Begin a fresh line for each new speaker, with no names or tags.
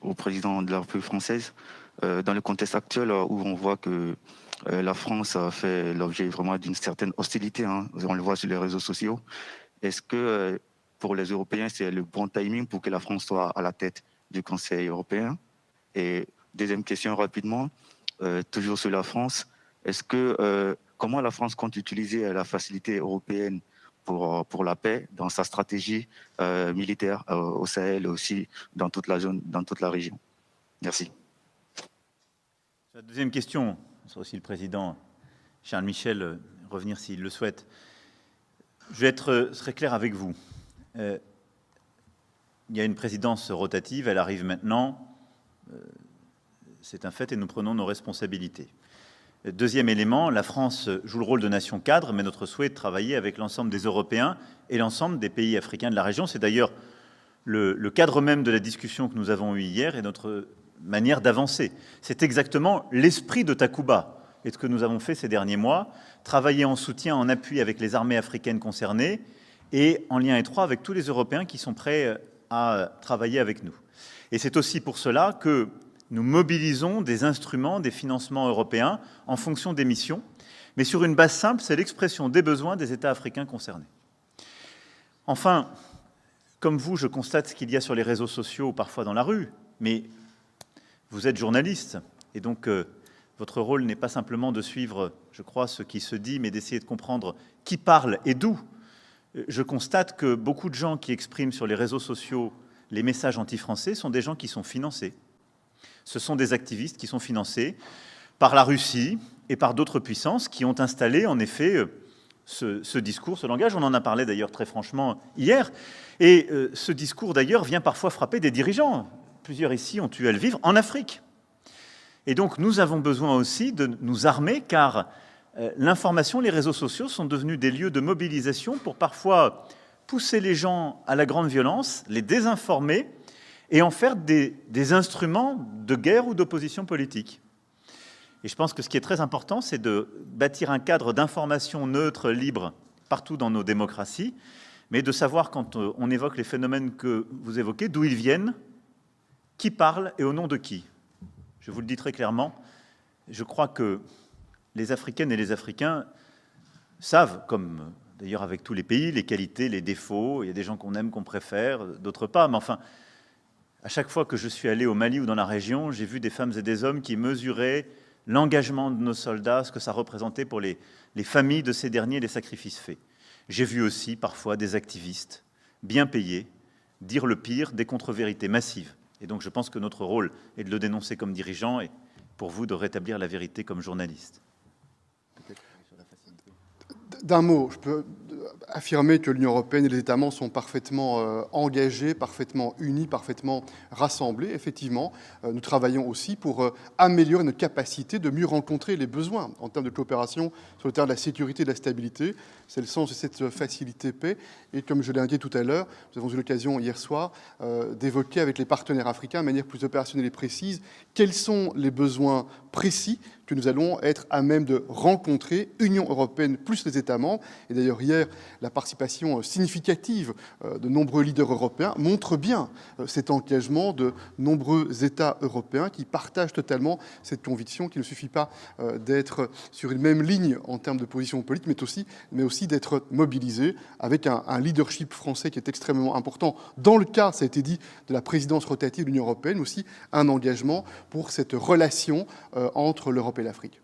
au président de la République française. Dans le contexte actuel où on voit que la France a fait l'objet vraiment d'une certaine hostilité, hein, on le voit sur les réseaux sociaux. Est-ce que pour les Européens, c'est le bon timing pour que la France soit à la tête du Conseil européen? Et deuxième question rapidement, toujours sur la France, comment la France compte utiliser la facilité européenne pour la paix dans sa stratégie militaire au Sahel et aussi dans toute la zone, dans toute la région? Merci.
La deuxième question, ce sera aussi le président Charles Michel revenir s'il le souhaite. Je vais être très clair avec vous. Il y a une présidence rotative, elle arrive maintenant. C'est un fait et nous prenons nos responsabilités. Deuxième élément, la France joue le rôle de nation cadre, mais notre souhait est de travailler avec l'ensemble des Européens et l'ensemble des pays africains de la région. C'est d'ailleurs le cadre même de la discussion que nous avons eue hier et notre manière d'avancer. C'est exactement l'esprit de Takuba et de ce que nous avons fait ces derniers mois, travailler en soutien, en appui avec les armées africaines concernées et en lien étroit avec tous les Européens qui sont prêts à travailler avec nous. Et c'est aussi pour cela que nous mobilisons des instruments, des financements européens en fonction des missions, mais sur une base simple, c'est l'expression des besoins des États africains concernés. Enfin, comme vous, je constate ce qu'il y a sur les réseaux sociaux, parfois dans la rue, mais vous êtes journaliste, et donc votre rôle n'est pas simplement de suivre, je crois, ce qui se dit, mais d'essayer de comprendre qui parle et d'où. Je constate que beaucoup de gens qui expriment sur les réseaux sociaux les messages anti-français sont des gens qui sont financés. Ce sont des activistes qui sont financés par la Russie et par d'autres puissances qui ont installé, en effet, ce discours, ce langage. On en a parlé d'ailleurs très franchement hier. Et ce discours, d'ailleurs, vient parfois frapper des dirigeants. Plusieurs ici ont eu à le vivre en Afrique. Et donc, nous avons besoin aussi de nous armer, car l'information, les réseaux sociaux sont devenus des lieux de mobilisation pour parfois pousser les gens à la grande violence, les désinformer et en faire des instruments de guerre ou d'opposition politique. Et je pense que ce qui est très important, c'est de bâtir un cadre d'information neutre, libre, partout dans nos démocraties, mais de savoir, quand on évoque les phénomènes que vous évoquez, d'où ils viennent, qui parle et au nom de qui. Je vous le dis très clairement, je crois que les Africaines et les Africains savent, comme d'ailleurs avec tous les pays, les qualités, les défauts. Il y a des gens qu'on aime, qu'on préfère, d'autres pas, mais enfin, à chaque fois que je suis allé au Mali ou dans la région, j'ai vu des femmes et des hommes qui mesuraient l'engagement de nos soldats, ce que ça représentait pour les familles de ces derniers, les sacrifices faits. J'ai vu aussi parfois des activistes bien payés dire le pire des contre-vérités massives. Et donc je pense que notre rôle est de le dénoncer comme dirigeant et pour vous de rétablir la vérité comme journaliste.
D'un mot, je peux affirmer que l'Union européenne et les États membres sont parfaitement engagés, parfaitement unis, parfaitement rassemblés. Effectivement, nous travaillons aussi pour améliorer notre capacité de mieux rencontrer les besoins en termes de coopération sur le terrain de la sécurité et de la stabilité. C'est le sens de cette facilité paix. Et comme je l'ai indiqué tout à l'heure, nous avons eu l'occasion hier soir d'évoquer avec les partenaires africains de manière plus opérationnelle et précise quels sont les besoins précis que nous allons être à même de rencontrer, Union européenne plus les États membres. Et d'ailleurs, hier, la participation significative de nombreux leaders européens montre bien cet engagement de nombreux États européens qui partagent totalement cette conviction qu'il ne suffit pas d'être sur une même ligne en termes de position politique, mais aussi d'être mobilisés avec un leadership français qui est extrêmement important. Dans le cas, ça a été dit, de la présidence rotative de l'Union européenne, aussi un engagement pour cette relation entre l'Europe et l'Afrique.